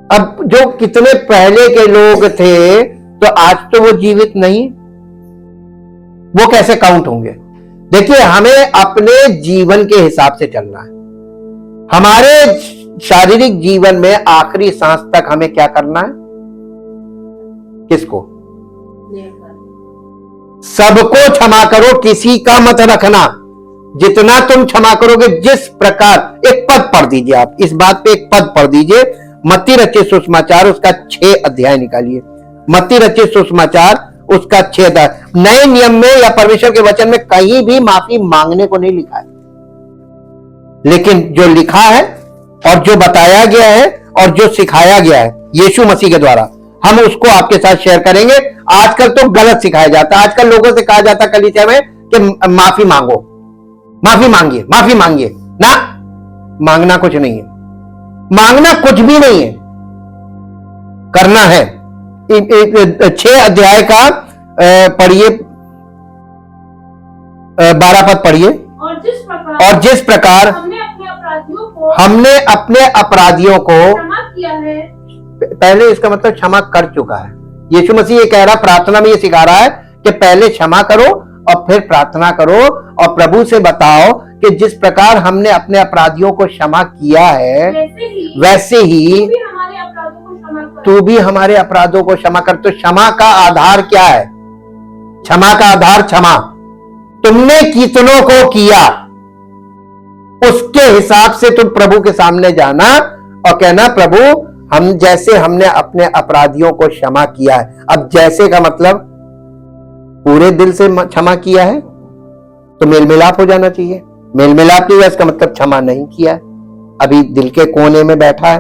अब जो कितने पहले के लोग थे तो आज तो वो जीवित नहीं, वो कैसे काउंट होंगे? देखिए हमें अपने जीवन के हिसाब से चलना है। हमारे शारीरिक जीवन में आखिरी सांस तक हमें क्या करना है? किसको? सबको क्षमा करो, किसी का मत रखना। जितना तुम क्षमा करोगे, जिस प्रकार, एक पद पढ़ दीजिए आप, इस बात पे एक पद पढ़ दीजिए। मत्ती रचित सुसमाचार उसका 6 अध्याय निकालिए। मत्ती रचित सुसमाचार उसका 6 अध्याय। नए नियम में या परमेश्वर के वचन में कहीं भी माफी मांगने को नहीं लिखा है। लेकिन जो लिखा है और जो बताया गया है और जो सिखाया गया है यीशु मसीह के द्वारा, हम उसको आपके साथ शेयर करेंगे। आजकल तो गलत सिखाया जाता है। आजकल लोगों से कहा जाता है कलीसिया में कि माफी मांगो, माफी मांगिए, माफी मांगिए। ना, मांगना कुछ नहीं है, मांगना कुछ भी नहीं है, करना है। 6 अध्याय का पढ़िए, 12 पद पढ़िए। और जिस प्रकार हमने अपने अपराधियों को क्षमा किया है, पहले इसका मतलब क्षमा कर चुका है। यीशु मसीह ये कह रहा, प्रार्थना में ये सिखा रहा है कि पहले क्षमा करो और फिर प्रार्थना करो और प्रभु से बताओ कि जिस प्रकार हमने अपने अपराधियों को क्षमा किया है वैसे ही तू भी हमारे अपराधों को क्षमा कर। तो क्षमा का आधार क्या है? क्षमा का आधार क्षमा। तुमने कितनों को किया उसके हिसाब से तुम प्रभु के सामने जाना और कहना, प्रभु हम जैसे हमने अपने अपराधियों को क्षमा किया है। अब जैसे का मतलब पूरे दिल से क्षमा किया है तो मेल मिलाप हो जाना चाहिए। मेल मिलाप नहीं हुआ इसका मतलब क्षमा नहीं किया है, अभी दिल के कोने में बैठा है।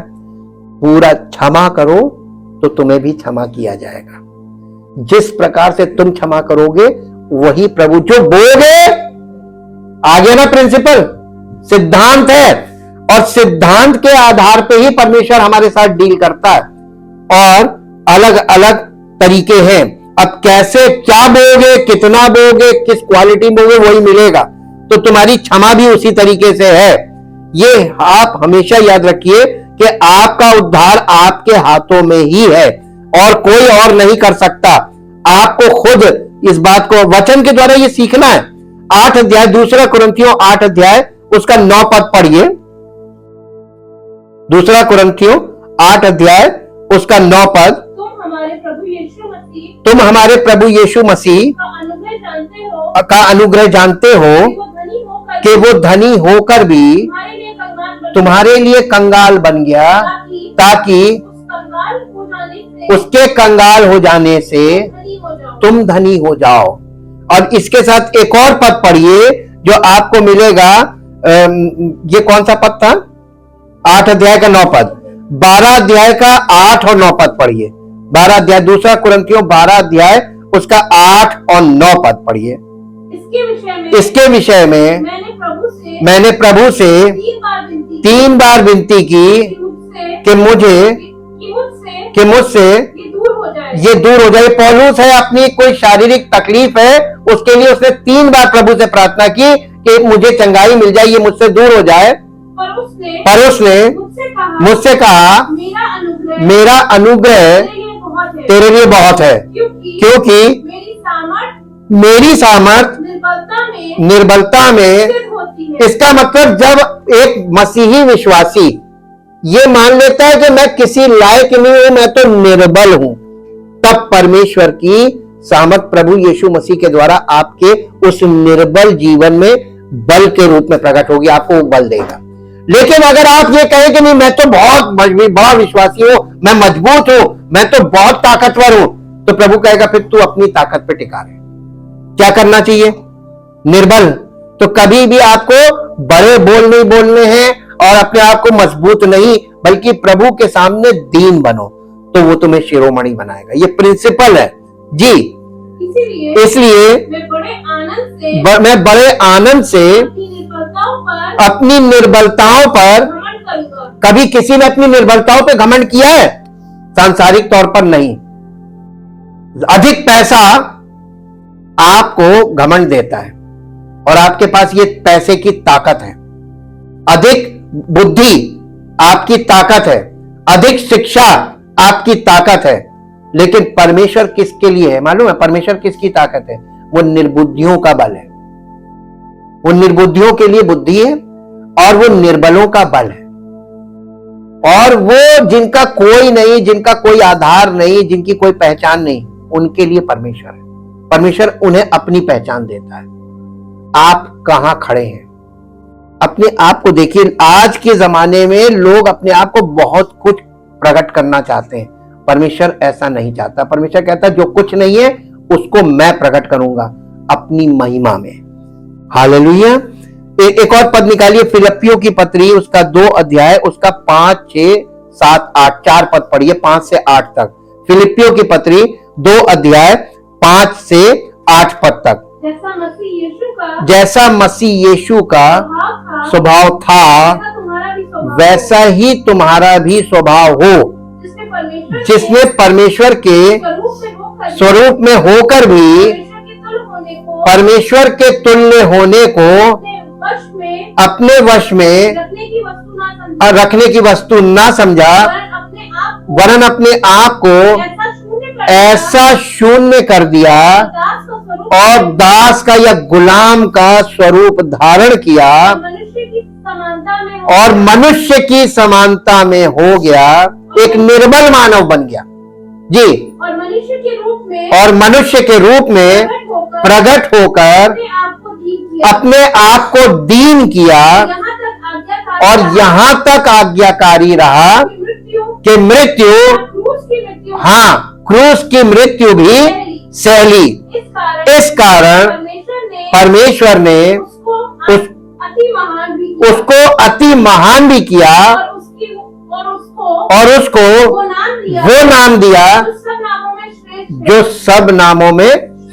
पूरा क्षमा करो तो तुम्हें भी क्षमा किया जाएगा। जिस प्रकार से तुम क्षमा करोगे वही प्रभु जो बोलोगे, आगे ना प्रिंसिपल सिद्धांत है और सिद्धांत के आधार पे ही परमेश्वर हमारे साथ डील करता है और अलग अलग तरीके हैं। अब कैसे क्या बोगे, कितना बोगे, किस क्वालिटी बोगे वही मिलेगा। तो तुम्हारी क्षमा भी उसी तरीके से है। ये आप हमेशा याद रखिए कि आपका उद्धार आपके हाथों में ही है और कोई और नहीं कर सकता। आपको खुद इस बात को वचन के द्वारा ये सीखना है। 8 अध्याय 2 कुरिन्थियों 8 अध्याय उसका 9 पद पढ़िए। 2 कुरिन्थियों 8 अध्याय उसका 9 पद। तुम हमारे प्रभु यीशु मसीह का अनुग्रह जानते हो कि वो धनी होकर भी तुम्हारे लिए कंगाल बन गया ताकि उसके कंगाल हो जाने से तुम धनी हो जाओ। और इसके साथ एक और पद पढ़िए जो आपको मिलेगा। ये कौन सा पद था? 8 अध्याय का 9 पद। 12 अध्याय का 8 और 9 पद पढ़िए। 12 अध्याय 2 कुरिन्थियों 12 अध्याय उसका 8 और 9 पद पढ़िए। इसके विषय में मैंने प्रभु से 3 बार विनती की कि मुझसे ये दूर हो जाए। पौलुस है, अपनी कोई शारीरिक तकलीफ है उसके लिए उसने 3 बार प्रभु से प्रार्थना की कि मुझे चंगाई मिल जाए, ये मुझसे दूर हो जाए। पर उसने मुझसे कहा मेरा अनुग्रह तेरे लिए बहुत है क्योंकि मेरी सामर्थ निर्बलता में। इसका मतलब जब एक मसीही विश्वासी ये मान लेता है कि मैं किसी लायक नहीं हूं, मैं तो निर्बल हूं, तब परमेश्वर की सामर्थ प्रभु यीशु मसीह के द्वारा आपके उस निर्बल जीवन में बल के रूप में प्रकट होगी, आपको वो बल देगा। लेकिन अगर आप ये कहें कि नहीं मैं तो बहुत बड़ा विश्वासी हूं, मैं मजबूत हूं, मैं तो बहुत ताकतवर हूं, तो प्रभु कहेगा फिर तू अपनी ताकत पे टिका रहे। क्या करना चाहिए? निर्बल। तो कभी भी आपको बड़े बोल नहीं बोलने हैं और अपने आप को मजबूत नहीं, बल्कि प्रभु के सामने दीन बनो तो वो तुम्हें शिरोमणि बनाएगा। ये प्रिंसिपल है जी। इसलिए मैं बड़े आनंद से अपनी निर्बलताओं पर, कभी किसी ने अपनी निर्बलताओं पर घमंड किया है? सांसारिक तौर पर नहीं। अधिक पैसा आपको घमंड देता है और आपके पास ये पैसे की ताकत है। अधिक बुद्धि आपकी ताकत है, अधिक शिक्षा आपकी ताकत है। लेकिन परमेश्वर किसके लिए है मालूम है? परमेश्वर किसकी ताकत है? वो निर्बुद्धियों का बल है। वो निर्बुद्धियों के लिए बुद्धि है और वो निर्बलों का बल है। और वो जिनका कोई नहीं, जिनका कोई आधार नहीं, जिनकी कोई पहचान नहीं, उनके लिए परमेश्वर है। परमेश्वर उन्हें अपनी पहचान देता है। आप कहां खड़े हैं? अपने आप को देखिए। आज के जमाने में लोग अपने आप को बहुत कुछ प्रकट करना चाहते हैं। परमेश्वर ऐसा नहीं चाहता। परमेश्वर कहता है जो कुछ नहीं है उसको मैं प्रकट करूंगा अपनी महिमा में। हालेलुया। एक और पद निकालिए, फिलिप्पियों की पत्री उसका 2 अध्याय उसका 5, 6, 7, 8 4 पद पढ़िए 5 से 8 तक। फिलिप्पियों की पत्री 2 अध्याय 5 से 8 पद तक। जैसा मसीह यीशु का स्वभाव था वैसा ही तुम्हारा भी स्वभाव हो, जिसमें परमेश्वर के स्वरूप में होकर भी परमेश्वर के तुल्य होने को अपने वश में रखने की वस्तु ना समझा, वरन अपने आप को ऐसा शून्य कर दिया और दास का या गुलाम का स्वरूप धारण किया और मनुष्य की समानता में हो गया, एक निर्बल मानव बन गया जी, और मनुष्य के रूप में प्रकट होकर अपने आप को दीन किया और यहाँ तक आज्ञाकारी रहा कि मृत्यु, हाँ, क्रूस की मृत्यु भी सहली। इस कारण परमेश्वर ने उसको अति महान भी किया और उसको वो नाम दिया जो सब नामों में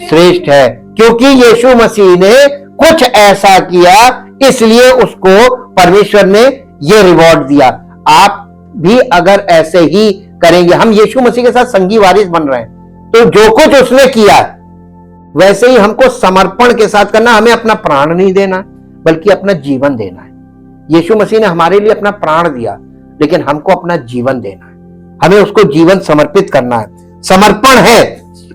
श्रेष्ठ है, क्योंकि यीशु मसीह ने कुछ ऐसा किया इसलिए उसको परमेश्वर ने ये रिवॉर्ड दिया। आप भी अगर ऐसे ही करेंगे, हम यीशु मसीह के साथ संगी वारिस बन रहे हैं, तो जो कुछ उसने किया वैसे ही हमको समर्पण के साथ करना। हमें अपना प्राण नहीं देना बल्कि अपना जीवन देना है। यीशु मसीह ने हमारे लिए अपना प्राण दिया, लेकिन हमको अपना जीवन देना है, हमें उसको जीवन समर्पित करना है। समर्पण है,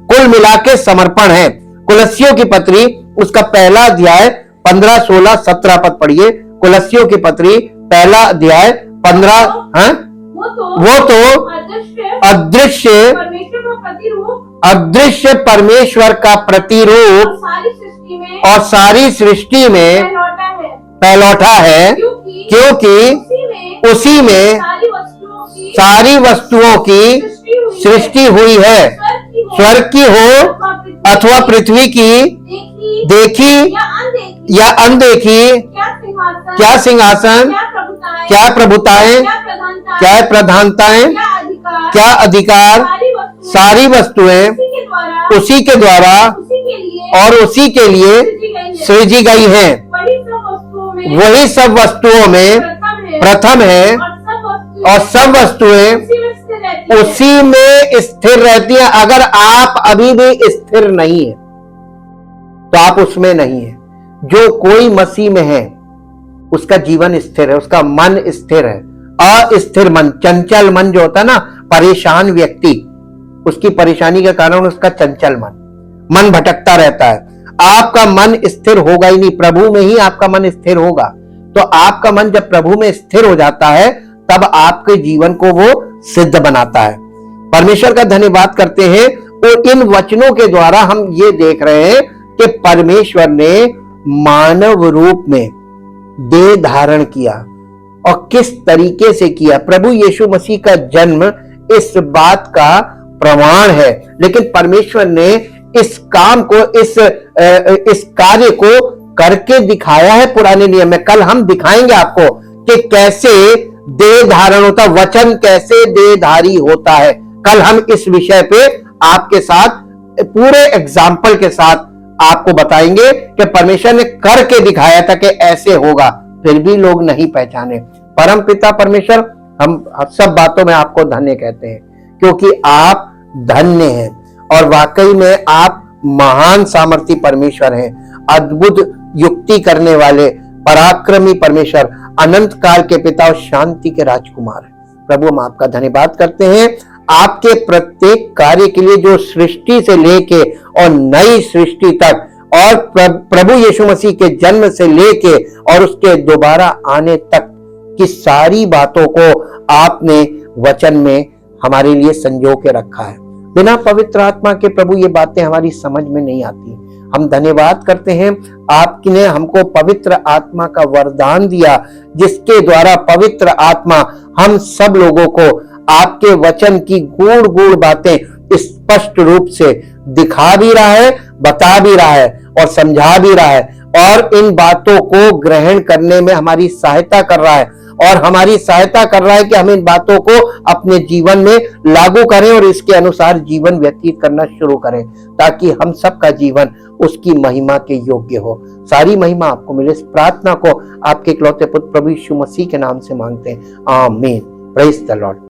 कुल मिला के समर्पण है। कुलस्सियों की पत्री उसका 1 अध्याय 15, 16, 17 पद पढ़िए। कुलस्सियों की पत्री 1 अध्याय 15। वो तो अदृश्य परमेश्वर का प्रतिरूप और सारी सृष्टि में पहलौठा है, क्योंकि उसी में सारी वस्तुओं की सृष्टि हुई है, स्वर्ग की हो अथवा पृथ्वी की, देखी या अनदेखी, क्या सिंहासन, क्या प्रभुताएं, क्या प्रधानताएं, क्या अधिकार, सारी वस्तुएं उसी के द्वारा और उसी के लिए सृजी गई हैं। वही सब वस्तुओं में प्रथम है और सब वस्तुएं उसी में स्थिर रहती हैं। अगर आप अभी भी स्थिर नहीं है तो आप उसमें नहीं है। जो कोई मसीह में है उसका जीवन स्थिर है, उसका मन स्थिर है। अस्थिर मन, चंचल मन जो होता है ना, परेशान व्यक्ति, उसकी परेशानी के कारण उसका चंचल मन भटकता रहता है। आपका मन स्थिर होगा ही नहीं, प्रभु में ही आपका मन स्थिर होगा। तो आपका मन जब प्रभु में स्थिर हो जाता है तब आपके जीवन को वो सिद्ध बनाता है। परमेश्वर का धन्यवाद करते हैं। और इन वचनों के द्वारा हम ये देख रहे हैं कि परमेश्वर ने मानव रूप में देह धारण किया और किस तरीके से किया। प्रभु यीशु मसीह का जन्म इस बात का प्रमाण है, लेकिन परमेश्वर ने इस काम को, इस कार्य को करके दिखाया है पुराने नियम में। कल हम दिखाएंगे आपको कि कैसे देह धारण होता, वचन कैसे देहधारी होता है। कल हम इस विषय पे आपके साथ पूरे एग्जाम्पल के साथ आपको बताएंगे कि परमेश्वर ने करके दिखाया था कि ऐसे होगा, फिर भी लोग नहीं पहचाने। परम पिता परमेश्वर, हम सब बातों में आपको धन्य कहते हैं, क्योंकि आप धन्य हैं और वाकई में आप महान सामर्थी परमेश्वर हैं, अद्भुत युक्ति करने वाले पराक्रमी परमेश्वर, अनंत काल के पिता और शांति के राजकुमार। प्रभु हम आपका धन्यवाद करते हैं आपके प्रत्येक कार्य के लिए, जो सृष्टि से लेके और नई सृष्टि तक और प्रभु यीशु मसीह के जन्म से लेके और उसके दोबारा आने तक की सारी बातों को आपने वचन में हमारे लिए संजो के रखा है। बिना पवित्र आत्मा के प्रभु ये बातें हमारी समझ में नहीं आती। हम धन्यवाद करते हैं आपने हमको पवित्र आत्मा का वरदान दिया, जिसके द्वारा पवित्र आत्मा हम सब लोगों को आपके वचन की गूढ़ गूढ़ बातें स्पष्ट रूप से दिखा भी रहा है, बता भी रहा है और समझा भी रहा है। और इन बातों को ग्रहण करने में हमारी सहायता कर रहा है, और हमारी सहायता कर रहा है कि हम इन बातों को अपने जीवन में लागू करें और इसके अनुसार जीवन व्यतीत करना शुरू करें, ताकि हम सबका जीवन उसकी महिमा के योग्य हो। सारी महिमा आपको मिले। इस प्रार्थना को आपके इकलौते पुत्र प्रभु यीशु मसीह के नाम से मांगते हैं, आमीन। Praise the Lord.